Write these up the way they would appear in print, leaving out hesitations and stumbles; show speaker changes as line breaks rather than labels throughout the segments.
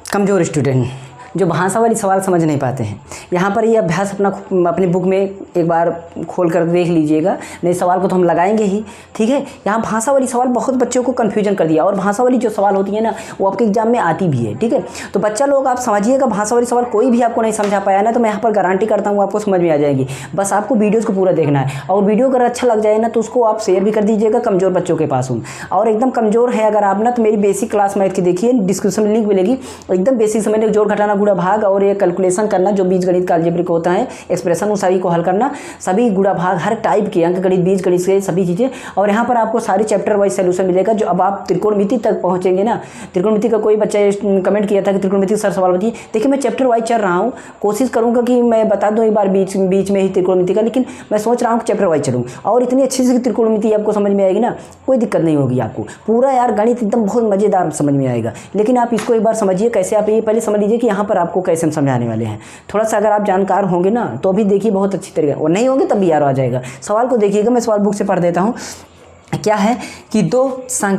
कमज़ोर स्टूडेंट जो भाषा वाली सवाल समझ नहीं पाते हैं, यहाँ पर ये अभ्यास अपनी बुक में एक बार खोल कर देख लीजिएगा। नहीं सवाल को तो हम लगाएंगे ही, ठीक है। यहाँ भाषा वाली सवाल बहुत बच्चों को कन्फ्यूजन कर दिया, और भाषा वाली जो सवाल होती है ना वो आपके एग्जाम में आती भी है, ठीक है। तो बच्चा लोग आप समझिएगा, भाषा वाली सवाल कोई भी आपको नहीं समझा पाया ना तो मैं यहाँ पर गारंटी करता हूँ आपको समझ में आ जाएगी। बस आपको वीडियोज़ को पूरा देखना है, और वीडियो अगर अच्छा लग जाए ना तो उसको आप शेयर भी कर दीजिएगा कमज़ोर बच्चों के पास हूँ। और एकदम कमज़ोर है अगर आप ना तो मेरी बेसिक क्लास मैथ की देखिए, डिस्क्रिप्शन में लिंक मिलेगी। एकदम बेसिक समझने जोड़ घटाना गुणा भाग और ये कैलकुलेशन करना जो बीजगणित का अलजेब्रिक होता है, एक्सप्रेशन उन सभी को हल करना, सभी गुणा भाग हर टाइप के अंक गणित बीजगणित से सभी चीज़ें। और यहाँ पर आपको सारी चैप्टर वाइज सोल्यूशन मिलेगा। जो अब आप त्रिकोणमिति तक पहुँचेंगे ना, त्रिकोणमिति का कोई बच्चा कमेंट किया था कि त्रिकोणमिति सर सवाल बताइए, देखिए मैं चैप्टर वाइज चल रहा हूँ, कोशिश करूँगा कि मैं बता दूँ एक बार बीच में ही त्रिकोणमिति का, लेकिन मैं सोच रहा हूँ कि चैप्टर वाइज चलूँ और इतनी अच्छी से त्रिकोणमिति आपको समझ में आएगी ना, कोई दिक्कत नहीं होगी आपको। पूरा यार गणित एकदम बहुत मज़ेदार समझ में आएगा। लेकिन आप इसको एक बार समझिए कैसे, आप ये पहले समझ लीजिए कि यहाँ पर आपको कैसे हम समझाने वाले हैं। थोड़ा सा अगर आप जानकार होंगे ना तो भी देखिए बहुत अच्छी तरीके, और नहीं होंगे तब भी यार आ जाएगा। सवाल को देखिएगा, मैं सवाल बुक से पढ़ देता हूँ। क्या है कि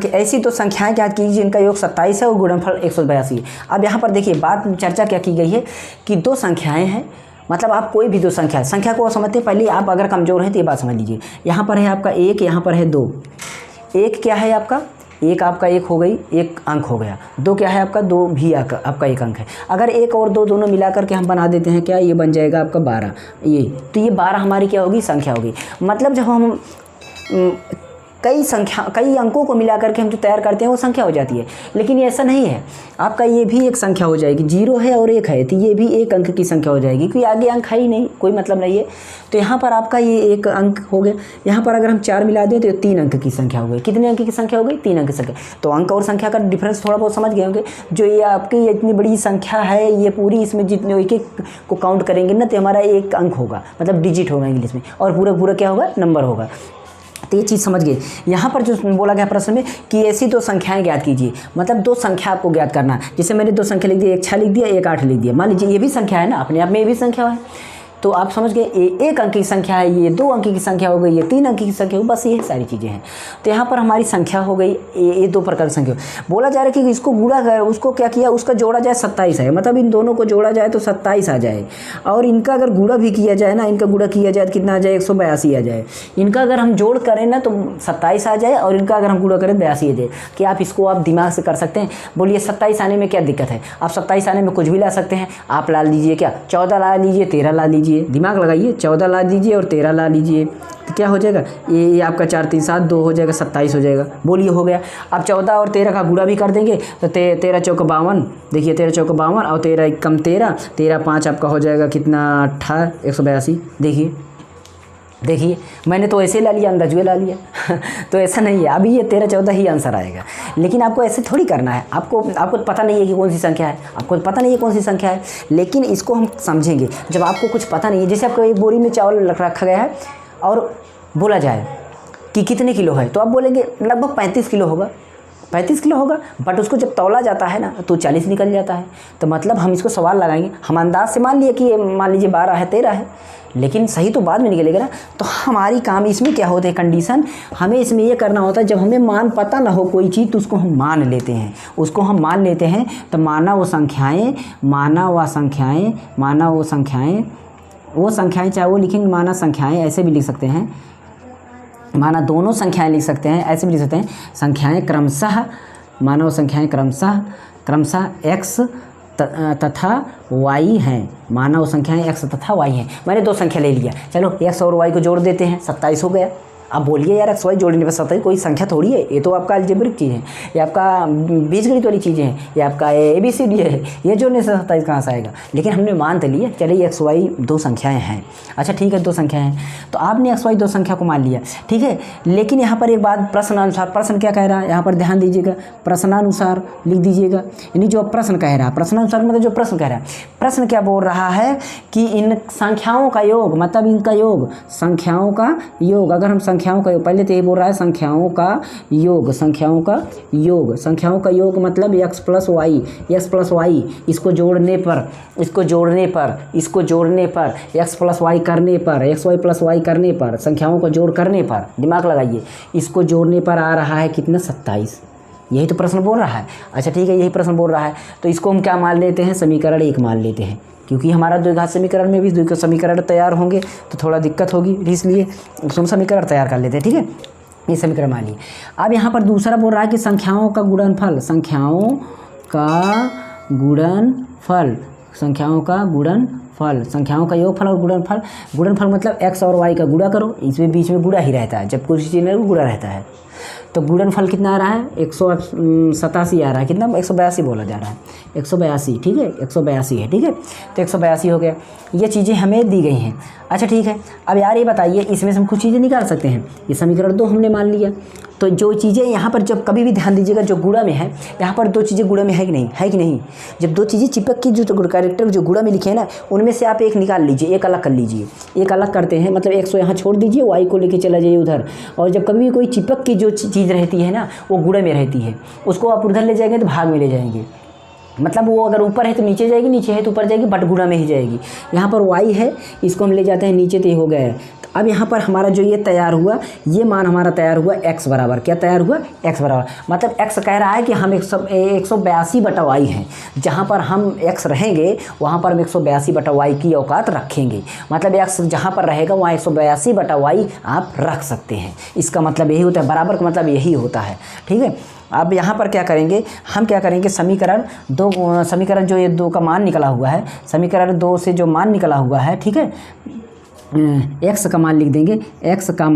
ऐसी दो संख्याएं ज्ञात कीजिए जिनका योग 27 है और गुणनफल 182 है। अब यहाँ पर देखिए बात चर्चा क्या की गई है कि दो संख्याएं हैं, मतलब आप कोई भी दो संख्या को समझते हैं। पहले आप अगर कमज़ोर हैं तो ये बात समझ लीजिए। यहाँ पर है आपका 1, यहाँ पर है 2। 1 क्या है आपका, एक आपका 1 हो गई, एक अंक हो गया। 2 क्या है आपका, 2 भी आपका 1 अंक है। अगर 1 और 2 दोनों मिला करके हम बना देते हैं क्या, ये बन जाएगा आपका 12। ये तो ये 12 हमारी क्या होगी, संख्या होगी। मतलब जब हम कई अंकों को मिला करके हम जो तैयार करते हैं वो संख्या हो जाती है। लेकिन ये ऐसा नहीं है, आपका ये भी एक संख्या हो जाएगी। 0 है और 1 है तो ये भी एक अंक की संख्या हो जाएगी, क्योंकि आगे अंक है ही नहीं, कोई मतलब नहीं है। तो यहाँ पर आपका ये एक अंक हो गया। यहाँ पर अगर हम 4 मिला दें तो ये 3 अंक की संख्या हो गई। कितने अंक की संख्या हो गई, 3 अंक की संख्या। तो अंक और संख्या का डिफरेंस थोड़ा बहुत समझ गए होंगे। जो ये आपकी इतनी बड़ी संख्या है, ये पूरी इसमें जितने एक एक को काउंट करेंगे ना तो हमारा एक अंक होगा, मतलब डिजिट होगा इंग्लिश में, और पूरा क्या होगा, नंबर होगा। तो ये चीज़ समझ गए। यहाँ पर जो बोला गया प्रश्न में कि ऐसी दो संख्याएं ज्ञात कीजिए, मतलब दो संख्या आपको ज्ञात करना है। जैसे मैंने 2 संख्या लिख दी, एक 6 लिख दिया, एक 8 लिख दिया। मान लीजिए ये भी संख्या है ना, अपने आप में ये भी संख्या है। तो आप समझ गए, एक अंक की संख्या है, ये 2 अंक की संख्या हो गई, ये 3 अंक की संख्या हो, बस ये सारी चीज़ें हैं। तो यहाँ पर हमारी संख्या हो गई, ये 2 प्रकार की संख्या। बोला जा रहा है कि इसको गुणा कर, उसको क्या किया, उसका जोड़ा जाए 27 है, मतलब इन दोनों को जोड़ा जाए तो 27 आ जाए। और इनका अगर गुणा भी किया जाए ना, इनका गुणा किया जाए तो कितना आ जाए, 182 आ जाए। इनका अगर हम जोड़ करें ना तो 27 आ जाए, और इनका अगर हम गुणा करें 82 आ जाए। कि आप इसको आप दिमाग से कर सकते हैं। बोलिए 27 आने में क्या दिक्कत है, आप 27 आने में कुछ भी ला सकते हैं। आप ला लीजिए क्या, 14 ला लीजिए, 13 ला लीजिए, दिमाग लगाइए। 14 ला लीजिए और 13 ला लीजिए तो क्या हो जाएगा, ये आपका 4 3 7 2 हो जाएगा, 27 हो जाएगा। बोलिए हो गया। अब 14 और 13 का गुणा भी कर देंगे तो 13 चौक 52, देखिए 13 चौक 52 और 13 1 कम 13, 13 5 आपका हो जाएगा कितना, 18 182। देखिए मैंने तो ऐसे ला लिया, अंदाजुए ला लिया तो ऐसा नहीं है। अभी ये 13 14 ही आंसर आएगा, लेकिन आपको ऐसे थोड़ी करना है। आपको पता नहीं है कि कौन सी संख्या है, आपको पता नहीं है कौन सी संख्या है, लेकिन इसको हम समझेंगे जब आपको कुछ पता नहीं है। जैसे आपको एक बोरी में चावल रखा गया है और बोला जाए कि कितने किलो है, तो आप बोलेंगे लगभग 35 किलो होगा, 35 किलो होगा। बट उसको जब तौला जाता है ना तो 40 निकल जाता है। तो मतलब हम इसको सवाल लगाएंगे, हम अंदाज से मान लिए कि मान लीजिए 12 है 13 है, लेकिन सही तो बाद में निकलेगा ना। तो हमारी काम इसमें क्या होता है, कंडीशन हमें इसमें ये करना होता है, जब हमें मान पता ना हो कोई चीज़ तो उसको हम मान लेते हैं, तो माना वो संख्याएं चाहे वो लिखेंगे, माना संख्याएं ऐसे भी लिख सकते हैं, माना दोनों संख्याएं लिख सकते हैं, ऐसे भी लिख सकते हैं। संख्याएं क्रमशः, मानव संख्याएं क्रमशः x तथा y हैं, मानव संख्याएं x तथा y हैं। मैंने 2 संख्या ले लिया, चलो x और y को जोड़ देते हैं, 27 हो गया। अब बोलिए यार x y जोड़ने पर 27 कोई संख्या थोड़ी है, ये तो आपका अलजेब्रिक चीज़ है, ये आपका बीजगणित वाली चीज़ें हैं, ये आपका ABCD है, ये जोड़ने से 27 कहाँ से आएगा। लेकिन हमने मान तो लिया, चलिए x y 2 संख्याएं हैं। अच्छा ठीक है, 2 संख्याएं हैं, तो आपने x y 2 संख्या को मान लिया, ठीक है। लेकिन यहाँ पर एक बात, प्रश्नानुसार, प्रश्न क्या कह रहा है यहाँ पर ध्यान दीजिएगा, प्रश्नानुसार लिख दीजिएगा। यानी जो प्रश्न कह रहा है, प्रश्नानुसार मतलब जो प्रश्न कह रहा है, प्रश्न क्या बोल रहा है कि इन संख्याओं का योग, मतलब इनका योग, संख्याओं का योग। अगर हम संख्याओं का योग, पहले तो ये बोल रहा है संख्याओं का योग मतलब x प्लस वाई, इसको जोड़ने पर x प्लस वाई करने पर, x वाई प्लस वाई करने पर, संख्याओं को जोड़ करने पर, दिमाग लगाइए, इसको जोड़ने पर आ रहा है कितना, 27। यही तो प्रश्न बोल रहा है। अच्छा ठीक है, यही प्रश्न बोल रहा है, तो इसको हम क्या मान लेते हैं, समीकरण 1 मान लेते हैं, क्योंकि हमारा द्विघात समीकरण में भी द्विघात समीकरण तैयार होंगे तो थोड़ा दिक्कत होगी, इसलिए हम समीकरण तैयार कर लेते हैं। ठीक है, ये समीकरण मान लिए। अब यहाँ पर दूसरा बोल रहा है कि संख्याओं का गुणनफल, संख्याओं का गुणनफल, संख्याओं का गुणनफल, संख्याओं का योगफल और गुणनफल। गुणनफल मतलब x और y का गुणा करो, इसमें बीच में गुणा ही रहता है, जब कुछ चीज़ में गुणा रहता है। तो गुणनफल कितना आ रहा है, 187 आ रहा है, कितना 182 बोला जा रहा है, 182। ठीक है, 182 है। ठीक है, तो 182 हो गया। ये चीज़ें हमें दी गई हैं। अच्छा ठीक है, अब यार ये बताइए, इसमें से हम कुछ चीज़ें निकाल सकते हैं। ये समीकरण 2 हमने मान लिया, तो जो चीज़ें यहाँ पर, जब कभी भी ध्यान दीजिएगा, जो गुणा में है, यहाँ पर 2 चीज़ें गुणा में है कि नहीं, है कि नहीं। जब 2 चीज़ें चिपक के जो कैरेक्टर जो गुणा में लिखे हैं ना, उनमें से आप एक निकाल लीजिए, एक अलग कर लीजिए। एक अलग करते हैं, मतलब 100 यहाँ छोड़ दीजिए, y को लेके चला जाइए उधर। और जब कभी भी कोई चिपक की जो चीज़ रहती है ना, वो गुणा में रहती है, उसको आप उधर ले जाएंगे तो भाग में ले जाएंगे। मतलब वो अगर ऊपर है तो नीचे जाएगी, नीचे है तो ऊपर जाएगी, बट गुणा में ही जाएगी। यहाँ पर y है, इसको हम ले जाते हैं नीचे, तो ये हो गया है। तो अब यहाँ पर हमारा जो ये तैयार हुआ, ये मान हमारा तैयार हुआ x बराबर, क्या तैयार हुआ, x बराबर, मतलब x कह रहा है कि हम 182/y हैं। जहाँ पर हम x रहेंगे वहाँ पर हम 182/y की औकात रखेंगे। मतलब x जहाँ पर रहेगा वहाँ 182/y आप रख सकते हैं। इसका मतलब यही होता है, बराबर का मतलब यही होता है। ठीक है, अब यहाँ पर क्या करेंगे, हम क्या करेंगे, समीकरण 2, समीकरण जो ये 2 का मान निकला हुआ है, समीकरण 2 से जो मान निकला हुआ है, ठीक है, x का मान लिख देंगे, x का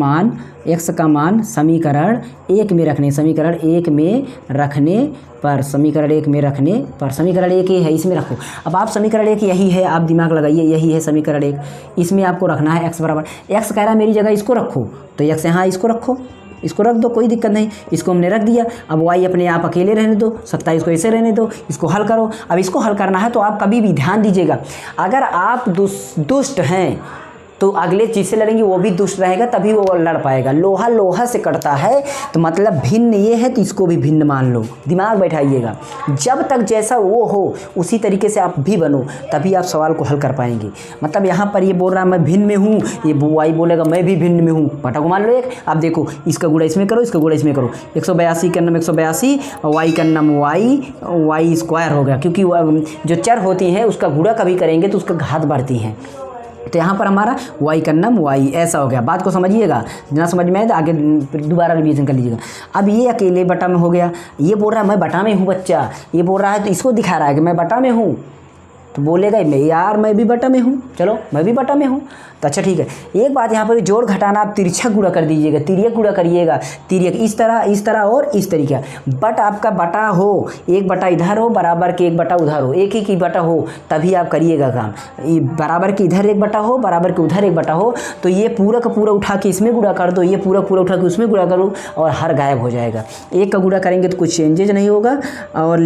मान समीकरण 1 में रखने, समीकरण 1 में रखने पर, समीकरण 1 में रखने पर, समीकरण 1 ही है, इसमें रखो। अब आप समीकरण 1 यही है, आप दिमाग लगाइए, यही है समीकरण 1, इसमें आपको रखना है x बराबर, x कह रहा है मेरी जगह इसको रखो, तो x यहाँ इसको रखो, इसको रख दो, कोई दिक्कत नहीं। इसको हमने रख दिया। अब y अपने आप अकेले रहने दो, 27 को ऐसे रहने दो, इसको हल करो। अब इसको हल करना है तो आप कभी भी ध्यान दीजिएगा, अगर आप दुष्ट हैं तो अगले चीज़ से लड़ेंगे, वो भी दुष्ट रहेगा, तभी वो लड़ पाएगा। लोहा लोहा से कटता है, तो मतलब भिन्न ये है तो इसको भी भिन्न मान लो, दिमाग बैठाइएगा। जब तक जैसा वो हो उसी तरीके से आप भी बनो, तभी आप सवाल को हल कर पाएंगे। मतलब यहाँ पर ये बोल रहा है मैं भिन्न में हूँ, ये वाई बोलेगा मैं भी भिन्न में हूँ, पटा को मान लो एक। अब देखो, इसका गुणा इसमें करो, इसका गुणा इसमें करो, 182 का नाम 182, वाई का नाम वाई स्क्वायर हो गया, क्योंकि जो चर होती हैं उसका गुणा कभी करेंगे तो उसका घात बढ़ती हैं। तो यहाँ पर हमारा y का नाम y, ऐसा हो गया। बात को समझिएगा, जितना समझ में आए तो आगे दोबारा रिवीजन कर लीजिएगा। अब ये अकेले बटा में हो गया, ये बोल रहा है मैं बटा में हूँ बच्चा, ये बोल रहा है तो इसको दिखा रहा है कि मैं बटा में हूँ, तो बोलेगा मैं यार मैं भी बटा में हूँ, चलो मैं भी बटा में हूँ। तो अच्छा ठीक है, एक बात यहाँ पर जोड़ घटाना आप तिरछा गुणा कर दीजिएगा, तिर्यक गुणा करिएगा, तिर्यक इस तरह और इस तरीका। बट आपका बटा हो, एक बटा इधर हो बराबर के एक बटा उधर हो, एक ही की बटा हो, तभी आप करिएगा काम। बराबर के इधर एक बटा हो, बराबर के उधर एक बटा हो, तो ये पूरा का पूरा उठा के इसमें गुणा कर दो, ये पूरा उठा के उसमें गुणा करो, और हर गायब हो जाएगा। एक का गुणा करेंगे तो कुछ चेंजेज नहीं होगा, और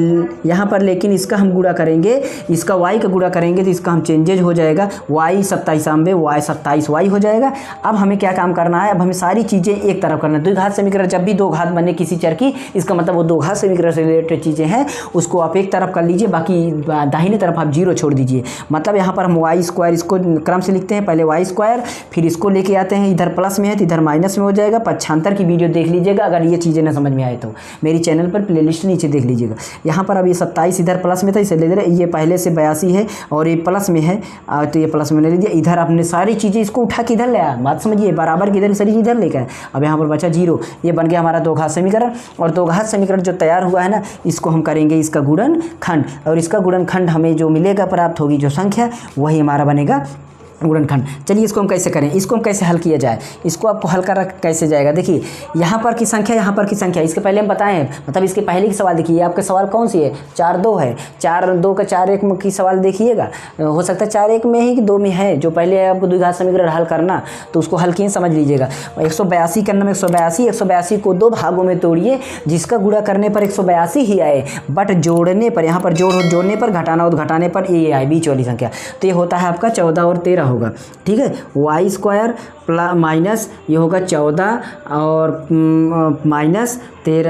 यहाँ पर लेकिन इसका हम गुणा करेंगे, इसका y का गुणा करेंगे तो इसका हम चेंजेज हो जाएगा, y 27 y 27y हो जाएगा। अब हमें क्या काम करना है, अब हमें सारी चीज़ें एक तरफ करना है। द्विघात समीकरण जब भी दो घात बने किसी चर की, इसका मतलब वो दो घात समीकरण से रिलेटेड चीज़ें हैं, उसको आप एक तरफ कर लीजिए, बाकी दाहिने तरफ आप 0 छोड़ दीजिए। मतलब यहाँ पर हम वाई स्क्वायर, इसको क्रम से लिखते हैं, पहले वाई स्क्वायर, फिर इसको लेके आते हैं, इधर प्लस में है तो इधर माइनस में हो जाएगा। 75 की वीडियो देख लीजिएगा अगर ये चीज़ें ना समझ में आए तो, मेरी चैनल पर प्लेलिस्ट नीचे देख लीजिएगा। यहाँ पर अब ये 27 इधर प्लस में था, इसे ले दे रहे, ये पहले से 82 है और ये प्लस में है, तो ये प्लस में ले लीजिए। इधर आपने सारी चीज़ें इसको उठा के इधर ले आया, बात समझिए, बराबर की इधर सारी चीज़ इधर लेकर। अब यहाँ पर बचा 0, ये बन गया हमारा दो घात समीकरण। और दो घात समीकरण जो तैयार हुआ है ना, इसको हम करेंगे इसका गुणनखंड, और इसका गुणनखंड हमें जो मिलेगा, प्राप्त होगी जो संख्या, वही हमारा बनेगा गुणनखंड। चलिए इसको हम कैसे करें, इसको हम कैसे हल किया जाए, इसको आपको हल कर कैसे जाएगा। देखिए यहाँ पर की संख्या, यहाँ पर की संख्या, इसके पहले हम बताएं, मतलब इसके पहले की सवाल देखिए, आपका सवाल कौन सी है, 4-2 है, 4-2 का 4-1 की सवाल देखिएगा, हो सकता है 4-1 में ही कि 2 में है। जो पहले आपको द्विघात समीकरण हल करना, तो उसको हल किए समझ लीजिएगा। 182 करना में 182 को 2 भागों में तोड़िए, जिसका गुणा करने पर 182 ही आए, बट जोड़ने पर, यहाँ पर जोड़ने पर, घटाना हो तो घटाने पर ये आए बीच वाली संख्या, तो ये होता है आपका 14 और 13 होगा। ठीक है, y² प्लस माइनस ये होगा 14 और माइनस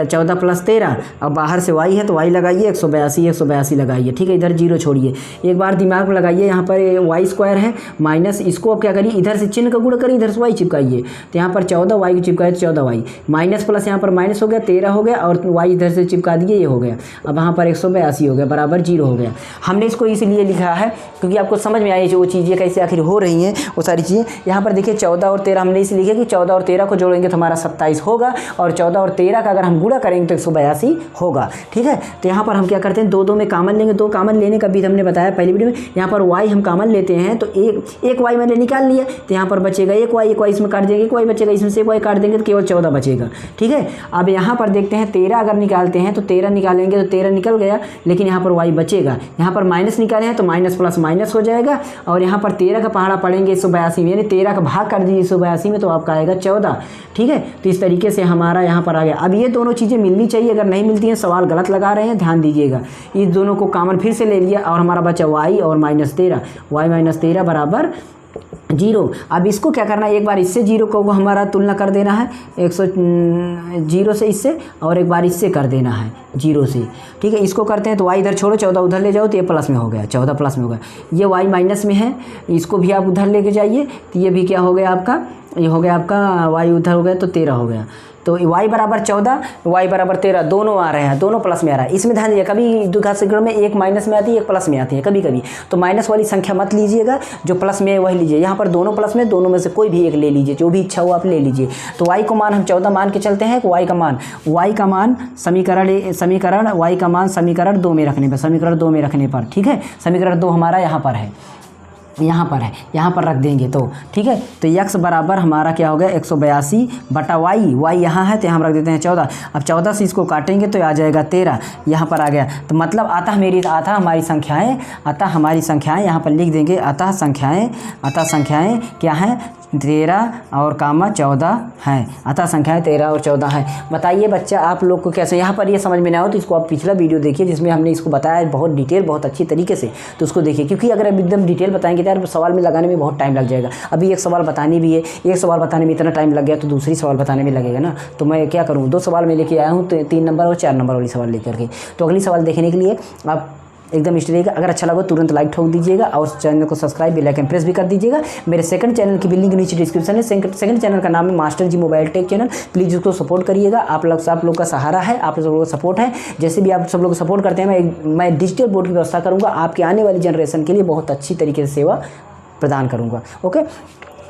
14 + 13, अब बाहर से y है तो y लगाइए, 182 लगाइए, ठीक है। इधर 0 छोड़िए, एक बार दिमाग में लगाइए, यहाँ पर y² है माइनस, इसको अब क्या करिए, इधर से चिन्ह का गुणा करिए, इधर से y चिपकाइए, तो यहाँ पर 14y को चिपकाए तो 14y, माइनस प्लस यहाँ पर माइनस हो गया, 13 हो गया, और y इधर से चिपका दिए, ये हो गया। अब यहाँ पर 182 हो गया बराबर 0 हो गया। हमने इसको इसलिए लिखा है क्योंकि आपको समझ में आई जो चीज़ें कैसे आखिर हो रही हैं वो सारी चीज़ें। यहाँ पर देखिए 14 और 13 हमने इसलिए लिखा कि 14 और 13 को जोड़ेंगे तो हमारा 27 होगा, और 14 और 13 का अगर हम गुणा करेंगे तो 182 होगा, ठीक है। तो यहाँ पर हम क्या करते हैं, दो में कामन लेंगे, 2 कामन लेने का विधि हमने बताया पहली वीडियो में। यहाँ पर y हम कामन लेते हैं तो एक y मैंने निकाल लिया, तो यहाँ पर बचेगा एक y इसमें काट देंगे, एक y बचेगा, इसमें से एक y काट देंगे तो केवल 14 बचेगा, ठीक है। अब यहाँ पर देखते हैं 13 अगर निकालते हैं तो 13 निकालेंगे तो 13 निकल गया, लेकिन यहाँ पर y बचेगा। यहाँ पर माइनस निकाले हैं तो माइनस प्लस माइनस हो जाएगा, और यहाँ पर 13 का पहाड़ा पड़ेंगे 182 में, यानी 13 का भाग कर दीजिए 182 में तो आपका आएगा 14, ठीक है। तो इस तरीके से हमारा यहाँ पर आ गया। अब ये दोनों चीज़ें मिलनी चाहिए, अगर नहीं मिलती हैं सवाल गलत लगा रहे हैं, ध्यान दीजिएगा। इस दोनों को कॉमन फिर से ले लिया और हमारा बचा y और -13, y - 13 बराबर 0। अब इसको क्या करना है, एक बार इससे 0 को हमारा तुलना कर देना है, 0 से इससे, और एक बार इससे कर देना है 0 से, ठीक है। इसको करते हैं तो y इधर छोड़ो, 14 उधर ले जाओ तो ये प्लस में हो गया, 14 प्लस में हो गया। ये y माइनस में है, इसको भी आप उधर लेके जाइए तो ये भी क्या हो गया आपका, ये हो गया आपका y उधर हो गया तो 13 हो गया। तो y बराबर 14, y बराबर 13 दोनों आ रहे हैं, दोनों प्लस में आ रहा है। इसमें ध्यान दीजिए, कभी द्विघात में एक माइनस में आती है, एक प्लस में आती है कभी कभी, तो माइनस वाली संख्या मत लीजिएगा, जो प्लस में है वही लीजिए। यहाँ पर दोनों प्लस में, दोनों में से कोई भी एक ले लीजिए, जो भी इच्छा हो आप ले लीजिए। तो y को मान हम 14 मान के चलते हैं, y का मान समीकरण y का मान समीकरण 2 में रखने पर, समीकरण 2 में रखने पर, ठीक है। समीकरण 2 हमारा यहाँ पर है, यहाँ पर रख देंगे तो ठीक है। तो x बराबर हमारा क्या हो गया, 182 बटा y यहाँ है तो यहाँ रख देते हैं 14। अब 14 से इसको काटेंगे तो आ जाएगा 13, यहाँ पर आ गया। तो मतलब अतः हमारी संख्याएँ यहाँ पर लिख देंगे, अतः संख्याएँ क्या हैं, 13 और 14 हैं। अतः संख्याएँ 13 और 14 हैं। बताइए बच्चा आप लोग को कैसे, यहाँ पर ये समझ में ना हो तो इसको आप पिछला वीडियो देखिए जिसमें हमने इसको बताया बहुत डिटेल, बहुत अच्छी तरीके से, तो उसको देखिए। क्योंकि अगर अब एकदम डिटेल बताएंगे तो यार सवाल में लगाने में बहुत टाइम लग जाएगा। अभी एक सवाल बताने भी है, एक सवाल बताने में इतना टाइम लग गया तो दूसरी सवाल बताने में लगेगा ना। तो मैं क्या करूँ, 2 सवाल में लेके आया हूँ, 3 नंबर और 4 नंबर वाली सवाल लेकर के। तो अगली सवाल देखने के लिए आप एकदम स्टे रहिएगा। अगर अच्छा लगा तुरंत लाइक ठोक दीजिएगा और चैनल को सब्सक्राइब बेल आइकन प्रेस भी कर दीजिएगा। मेरे सेकंड चैनल की लिंक नीचे डिस्क्रिप्शन है। सेकंड चैनल का नाम है master ji mobile tech channel. Please उसको सपोर्ट करिएगा। आप लोग का सहारा है, आप लोगों का सपोर्ट है। जैसे भी आप सब लोग सपोर्ट करते हैं, मैं डिजिटल बोर्ड की व्यवस्था करूँगा, आपके आने वाली जनरेशन के लिए बहुत अच्छी तरीके से सेवा प्रदान करूँगा। ओके,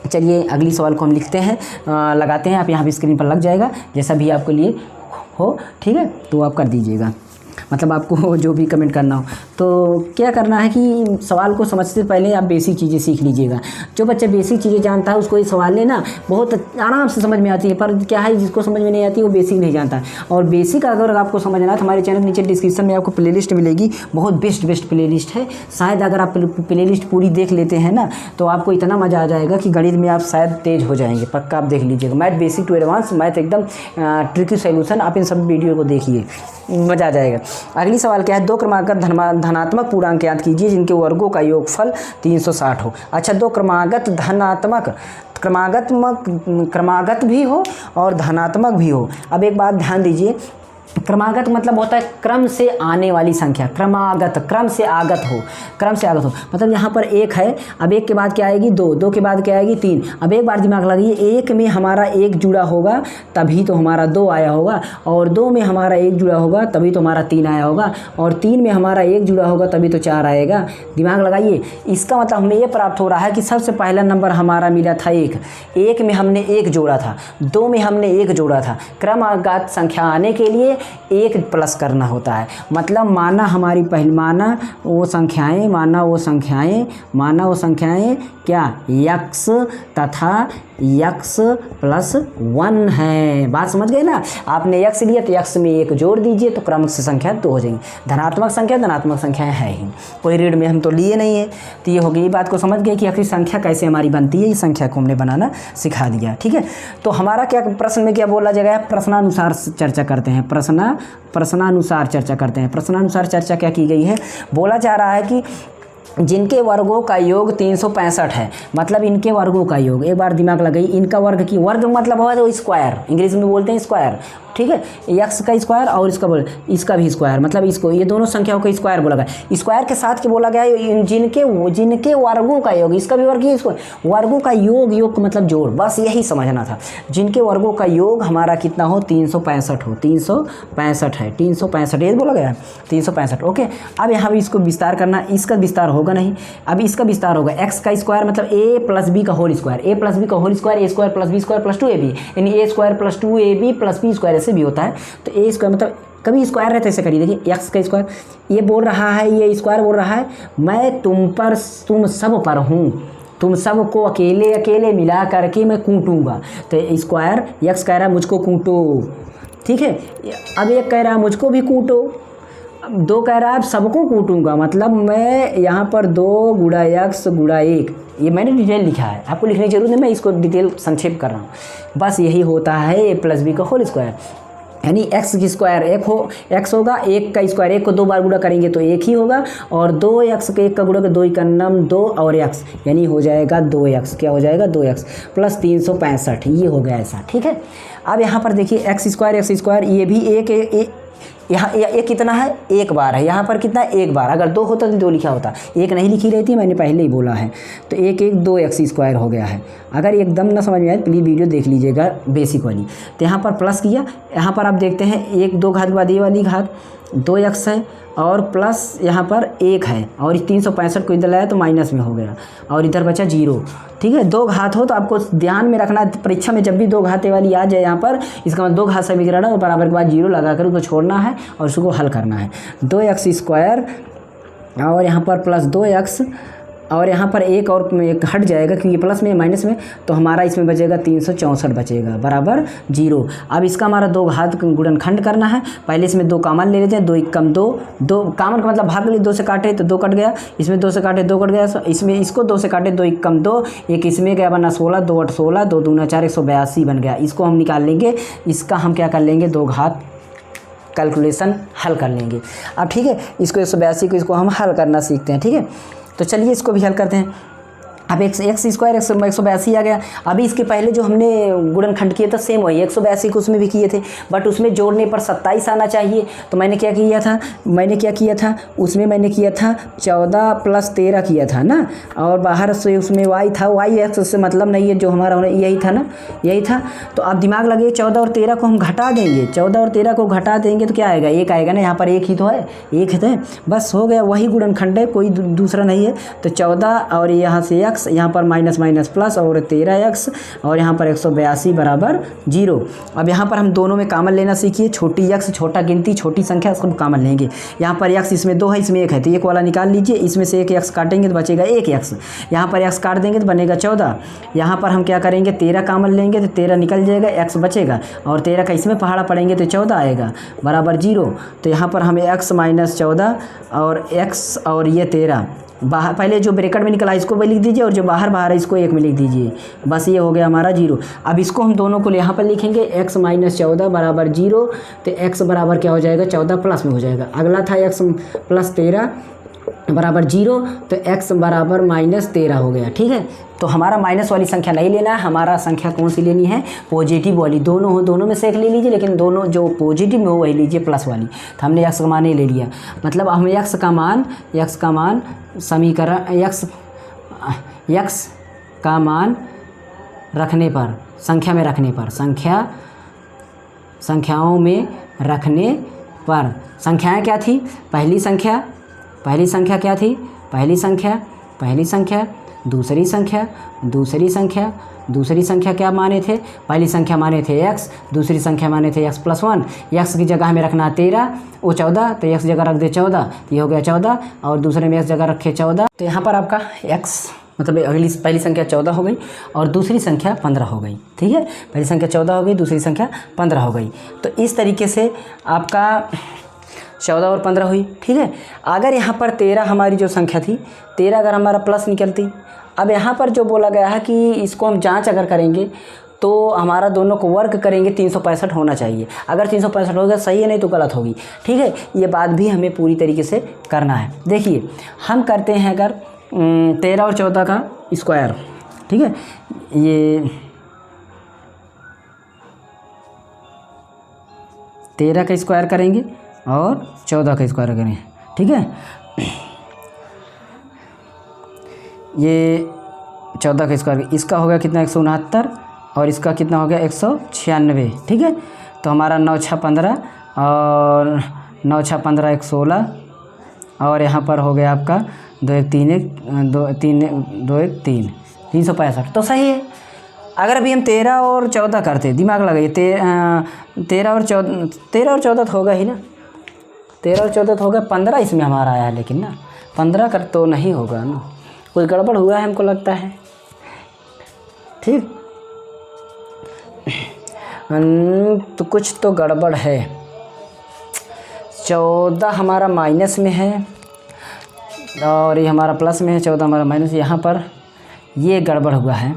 चलिए अगली सवाल को हम लिखते हैं, लगाते हैं। आप यहाँ भी स्क्रीन पर लग जाएगा, जैसा भी आपके लिए हो, ठीक है, तो आप कर दीजिएगा। मतलब आपको जो भी कमेंट करना हो तो क्या करना है कि सवाल को समझने से पहले आप बेसिक चीज़ें सीख लीजिएगा। जो बच्चा बेसिक चीज़ें जानता है उसको ये सवाल लेना बहुत आराम से समझ में आती है, पर क्या है जिसको समझ में नहीं आती वो बेसिक नहीं जानता। और बेसिक अगर आपको समझना है तो हमारे चैनल नीचे डिस्क्रिप्शन में आपको प्लेलिस्ट मिलेगी, बहुत बेस्ट प्लेलिस्ट है। शायद अगर आप प्लेलिस्ट पूरी देख लेते हैं ना तो आपको इतना मज़ा आ जाएगा कि गणित में आप शायद तेज़ हो जाएंगे। पक्का आप देख लीजिएगा, math basic to advance, math एकदम ट्रिकी सॉल्यूशन। आप इन सब वीडियो को देखिए, मज़ा आ जाएगा। अगली सवाल क्या है, 2 क्रमागत धनात्मक पूर्णांक याद कीजिए जिनके वर्गों का योगफल 360 हो। अच्छा, 2 क्रमागत धनात्मक, क्रमागत भी हो और धनात्मक भी हो। अब एक बात ध्यान दीजिए, क्रमागत मतलब होता है क्रम से आने वाली संख्या। क्रमागत क्रम से आगत हो, मतलब यहाँ पर 1 है, अब 1 के बाद क्या आएगी 2, 2 के बाद क्या आएगी 3। अब एक बार दिमाग लगाइए, 1 में हमारा 1 जुड़ा होगा तभी तो हमारा 2 आया होगा, और 2 में हमारा 1 जुड़ा होगा तभी तो हमारा 3 आया होगा, और 3 में हमारा 1 जुड़ा होगा तभी तो 4 आएगा। दिमाग लगाइए, इसका मतलब हमें ये प्राप्त हो रहा है कि सबसे पहला नंबर हमारा मिला था 1 में हमने 1 जोड़ा था, 2 में हमने 1 जोड़ा था। क्रमागत संख्या आने के लिए 1 प्लस करना होता है। मतलब माना हमारी पहली, माना वो संख्याएं क्या x तथा x प्लस 1 है। बात समझ गए ना? आपने x लिया तो x में 1 जोड़ दीजिए तो क्रम से संख्या 2 हो जाएंगी। धनात्मक संख्याएं है ही, कोई रीड में हम तो लिए नहीं है। तो ये हो गई, बात को समझ गए कि आखिर संख्या कैसे हमारी बनती है। ये संख्या को हमने बनाना सिखा दिया, ठीक है। तो हमारा क्या प्रश्न में क्या बोला जाएगा, प्रश्नानुसार चर्चा करते हैं। प्रश्नानुसार चर्चा करते हैं। प्रश्नानुसार चर्चा क्या की गई है, बोला जा रहा है कि जिनके वर्गों का योग 365 है, मतलब इनके वर्गों का योग। एक बार दिमाग लगाइए, इनका वर्ग की, वर्ग मतलब होगा तो स्क्वायर, इंग्लिश में बोलते हैं स्क्वायर, ठीक है, एक्स का स्क्वायर और इसका भी स्क्वायर, मतलब इसको ये दोनों संख्याओं का स्क्वायर बोला गया। स्क्वायर के साथ क्या बोला गया है, जिनके वर्गों का योग, इसका भी वर्ग है, इसको वर्गों का योग मतलब जोड़, बस यही समझना था। जिनके वर्गों का योग हमारा कितना हो, 365 हो, 365 है, 365 ये बोला गया है, 365। ओके, अब यहाँ भी इसको विस्तार करना, इसका विस्तार होगा नहीं, अब इसका विस्तार होगा। एक्स का स्क्वायर मतलब ए प्लस बी का whole square, A plus B का whole square, A square plus B square plus 2ab, यानी A square plus 2ab plus B square, ऐसे भी होता है। तो ए स्क्वायर मतलब कभी स्क्वायर रहता है, ऐसे करिए, देखिए एक्स का स्क्वायर, ये बोल रहा है, ये स्क्वायर बोल रहा है मैं तुम सब पर हूँ, तुम सब को अकेले अकेले मिला करके मैं कूटूंगा। तो स्क्वायर एक्स कह रहा है मुझको कूटो, ठीक है। अब एक कह रहा है मुझको भी कूटो, दो कह रहा है सबको कूटूंगा, मतलब मैं यहाँ पर 2 गुणा एक्स गुणा 1, ये मैंने डिटेल लिखा है, आपको लिखने की जरूरत नहीं, मैं इसको डिटेल संक्षेप कर रहा हूँ। बस यही होता है ए प्लस बी का होल स्क्वायर, यानी एक्स की स्क्वायर एक्स होगा, 1 का स्क्वायर 1 को 2 बार गुणा करेंगे तो 1 ही होगा, और 2x के 1 का गुणा 2 का नम 2 और x, यानी हो जाएगा 2x, क्या हो जाएगा 2x प्लस 365, ये हो गया ऐसा, ठीक है। अब यहाँ पर देखिए एक्स स्क्वायर, ये भी एक यहाँ ये कितना है, 1 बार है, यहाँ पर कितना है 1 बार, अगर 2 होता तो 2 लिखा होता, 1 नहीं लिखी रहती, मैंने पहले ही बोला है। तो 2x स्क्वायर हो गया है। अगर एकदम ना समझ में आए प्लीज़ वीडियो देख लीजिएगा बेसिक वाली। तो यहाँ पर प्लस किया, यहाँ पर आप देखते हैं 1 2 घात के बाद ये वाली घात 2x है, और प्लस यहाँ पर 1 है, और 365 को इधर लाया तो माइनस में हो गया, और इधर बचा 0, ठीक है। 2 घात हो तो आपको ध्यान में रखना, परीक्षा में जब भी 2 घाते वाली आ जाए यहाँ पर, इसका मतलब 2 घात से बिगड़ना और बराबर के बाद 0 लगा कर उसको छोड़ना है और उसको हल करना है। 2x स्क्वायर और यहाँ पर प्लस 2x, और यहाँ पर एक और एक हट जाएगा क्योंकि प्लस में माइनस में, तो हमारा इसमें बचेगा 364 बचेगा बराबर 0। अब इसका हमारा 2 घात गुणनखंड करना है। पहले इसमें 2 कॉमन ले लेते हैं, 2 1 कम 2, 2 कॉमन का मतलब भाग ले, 2 से काटे तो 2 कट गया, इसमें 2 से काटे 2 कट गया, इसमें इसको 2 से काटे 2 1 कम 2, एक इसमें गया बना 16, 2 8 16, 2 दूना 4, 182 बन गया। इसको हम निकाल लेंगे, इसका हम क्या कर लेंगे 2 घात कैलकुलेशन हल कर लेंगे। अब ठीक है, इसको 182 को इसको हम हल करना सीखते हैं, ठीक है। तो चलिए इसको भी हल करते हैं। अब एक्स स्क्वायर 182 आ गया। अभी इसके पहले जो हमने गुणनखंड किया था सेम वही 182 को उसमें भी किए थे, बट उसमें जोड़ने पर 27 आना चाहिए। तो मैंने क्या किया था उसमें मैंने किया था 14 प्लस 13 किया था ना, और बाहर से उसमें वाई था, वाई एक्स से मतलब नहीं है, जो हमारा होना यही था ना, यही था। तो अब दिमाग लगे 14 और 13 को हम घटा देंगे, 14 और 13 को घटा देंगे तो क्या आएगा, 1 आएगा ना, यहाँ पर 1 ही तो है, 1 है, बस हो गया, वही गुणनखंड है, कोई दूसरा नहीं है। तो 14 और यहाँ से x, यहाँ पर माइनस माइनस प्लस और 13x, और यहाँ पर 182 बराबर 0। अब यहाँ पर हम दोनों में कॉमन लेना सीखिए, छोटी x छोटा गिनती छोटी संख्या उसको कॉमन लेंगे। यहाँ पर x इसमें 2 है, इसमें 1 है, तो 1 वाला निकाल लीजिए, इसमें से 1 x काटेंगे तो बचेगा 1x, यहाँ पर x काट देंगे तो बनेगा 14। यहाँ पर हम क्या करेंगे 13 कॉमन लेंगे तो 13 निकल जाएगा, x बचेगा, और 13 का इसमें पहाड़ा पड़ेंगे तो 14 आएगा बराबर 0। तो यहाँ पर हमें x माइनस 14 और x और ये 13 बाहर, पहले जो ब्रैकेट में निकला इसको लिख दीजिए, और जो बाहर है इसको 1 में लिख दीजिए, बस ये हो गया हमारा 0। अब इसको हम दोनों को यहाँ पर लिखेंगे, x माइनस 14 बराबर 0, तो x बराबर क्या हो जाएगा 14 प्लस में हो जाएगा। अगला था x प्लस 13 बराबर 0, तो x बराबर माइनस 13 हो गया, ठीक है। तो हमारा माइनस वाली संख्या नहीं लेना है, हमारा संख्या कौन सी लेनी है, पॉजिटिव वाली। दोनों हो, दोनों में से एक ले लीजिए, लेकिन दोनों जो पॉजिटिव में हो वही लीजिए, प्लस वाली। तो हमने x का मान ही ले लिया, मतलब हम x का मान समीकरण x का मान रखने पर, संख्या में रखने पर, संख्याओं में रखने पर, संख्याएँ क्या थी, पहली संख्या क्या थी, पहली संख्या, दूसरी संख्या क्या माने थे, पहली संख्या माने थे x, दूसरी संख्या माने थे x प्लस 1, x की जगह हमें रखना 13, वो 14, तो x जगह रख दे 14, ये हो गया 14, और दूसरे में x जगह रखे 14। तो यहाँ पर आपका x मतलब पहली संख्या 14 हो गई और दूसरी संख्या 15 हो गई, ठीक है। पहली संख्या 14 हो गई, दूसरी संख्या 15 हो गई। तो इस तरीके से आपका 14 और 15 हुई, ठीक है। अगर यहाँ पर 13 हमारी जो संख्या थी, 13 अगर हमारा प्लस निकलती, अब यहाँ पर जो बोला गया है कि इसको हम जांच अगर करेंगे तो हमारा दोनों को वर्ग करेंगे 365 होना चाहिए। अगर 365 होगा सही है, नहीं तो गलत होगी, ठीक है। ये बात भी हमें पूरी तरीके से करना है। देखिए हम करते हैं अगर 13 और 14 का स्क्वायर, ठीक है, ये 13 का स्क्वायर करेंगे और 14 का स्क्वायर करेंगे, ठीक है। ये 14 का स्क्वायर, इसका हो गया कितना 169 और इसका कितना हो गया 196, ठीक है। तो हमारा 9 6 15 और 9 6 15 116 और यहाँ पर हो गया आपका 2 1 3 1 2 3 2 1 3 365। तो सही है। अगर अभी हम 13 और 14 करते, दिमाग लगाइए, 13 और 14 तो होगा ही ना, 13 और 14 तो होगा, 15 इसमें हमारा आया है, लेकिन ना 15 कर तो नहीं होगा ना, कोई गड़बड़ हुआ है हमको लगता है, ठीक। तो कुछ तो गड़बड़ है। 14 हमारा माइनस में है और ये हमारा प्लस में है, 14 हमारा माइनस। यहाँ पर ये गड़बड़ हुआ है,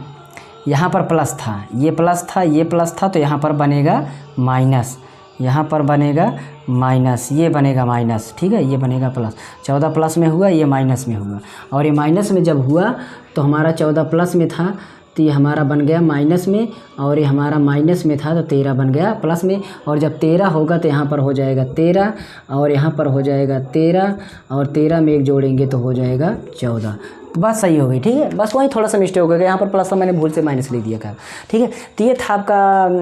यहाँ पर प्लस था, ये प्लस था, ये प्लस था, तो यहाँ पर बनेगा माइनस, यहाँ पर बनेगा माइनस, ये बनेगा माइनस, ठीक है, ये बनेगा प्लस। 14 प्लस में हुआ, ये माइनस में हुआ, और ये माइनस में जब हुआ तो हमारा 14 प्लस में था तो ये हमारा बन गया माइनस में, और ये हमारा माइनस में था तो 13 बन गया प्लस में। और जब 13 होगा तो यहाँ पर हो जाएगा 13 और यहाँ पर हो जाएगा 13 और 13 में एक जोड़ेंगे तो हो जाएगा 14। तो बात सही हो गई, ठीक है। बस वहीं थोड़ा सा मिस्टेक हो गया, यहाँ पर प्लस था, मैंने भूल से माइनस ले दिया था, ठीक है। तो ये था आपका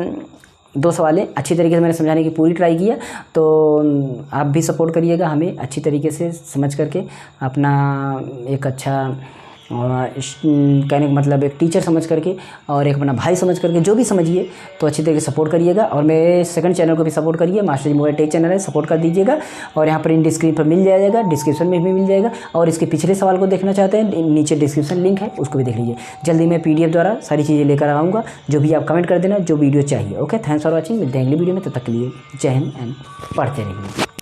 2 सवाल, अच्छी तरीके से मैंने समझाने की पूरी ट्राई किया। तो आप भी सपोर्ट करिएगा हमें अच्छी तरीके से समझ करके, अपना एक अच्छा कहने का मतलब एक टीचर समझ करके और एक अपना भाई समझ करके, जो भी समझिए तो अच्छी तरीके से सपोर्ट करिएगा। और मेरे सेकंड चैनल को भी सपोर्ट करिए, master ji mobile tech channel है, सपोर्ट कर दीजिएगा। और यहाँ पर इन स्क्रीन पर मिल जाएगा, डिस्क्रिप्शन में भी मिल जाएगा। और इसके पिछले सवाल को देखना चाहते हैं, नीचे डिस्क्रिप्शन लिंक है, उसको भी देख लीजिए। जल्दी मैं PDF द्वारा सारी चीज़ें लेकर आऊँगा, जो भी आप कमेंट कर देना, जो वीडियो चाहिए। ओके, थैंक्स फॉर वॉचिंग, मिलते हैं अगली वीडियो में, तब तक के लिए जय हिंद एंड पढ़ते रहिए।